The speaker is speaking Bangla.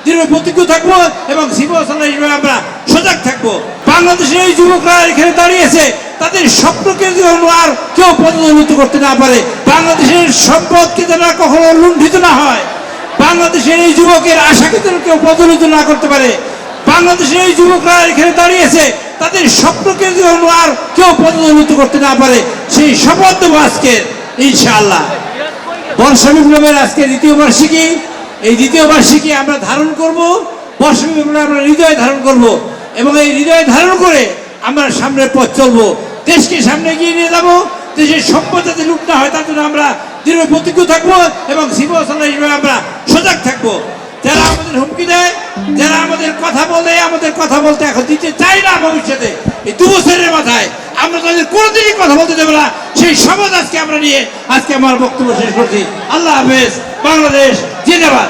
দৃঢ় প্রতিজ্ঞ থাকবো এবং সিংহাসনে হিসেবে আমরা সজাগ থাকবো। বাংলাদেশের এই যুবকরা এখানে দাঁড়িয়েছে, তাদের স্বপ্নকে যেন আর কেউ পদদলিত করতে না পারে, বাংলাদেশের সম্পদকে যেন কখনো লুণ্ঠিত না হয়, বাংলাদেশের এই যুবকের আশাকে যেন কেউ পদদলিত না করতে পারে। বাংলাদেশের এই যুবকরা এখানে দাঁড়িয়েছে, তাদের স্বপ্নকে যেন আর কেউ পদদলিত করতে না পারে, সেই শপথ দেবো আজকের ইনশাআল্লাহ। বর্ষা বিপ্লবের আজকে দ্বিতীয় বার্ষিকী, এই দ্বিতীয় বার্ষিকী আমরা ধারণ করব, বর্ষা বিপ্লব আমরা হৃদয়ে ধারণ করব এবং এই হৃদয়ে ধারণ করে আমরা সামনের পথ চলবো, দেশকে সামনে এগিয়ে নিয়ে যাবো। দেশের সম্পদ যাতে লুট না হয় তার জন্য আমরা দৃঢ় প্রতিজ্ঞ থাকবো এবং সিংহাসনে হিসেবে আমরা সজাগ থাকবো। যারা আমাদের হুমকি দেয়, যারা আমাদের কথা বলতে এখন দিতে চাই না, ভবিষ্যতে এই 2 বছরের মাথায় আমরা তাদের কোনোদিনই কথা বলতে দেবো না, সেই শপথ আজকে আমরা নিয়ে আজকে আমার বক্তব্য শেষ করছি। আল্লাহ হাফেজ। বাংলাদেশ জিন্দাবাদ।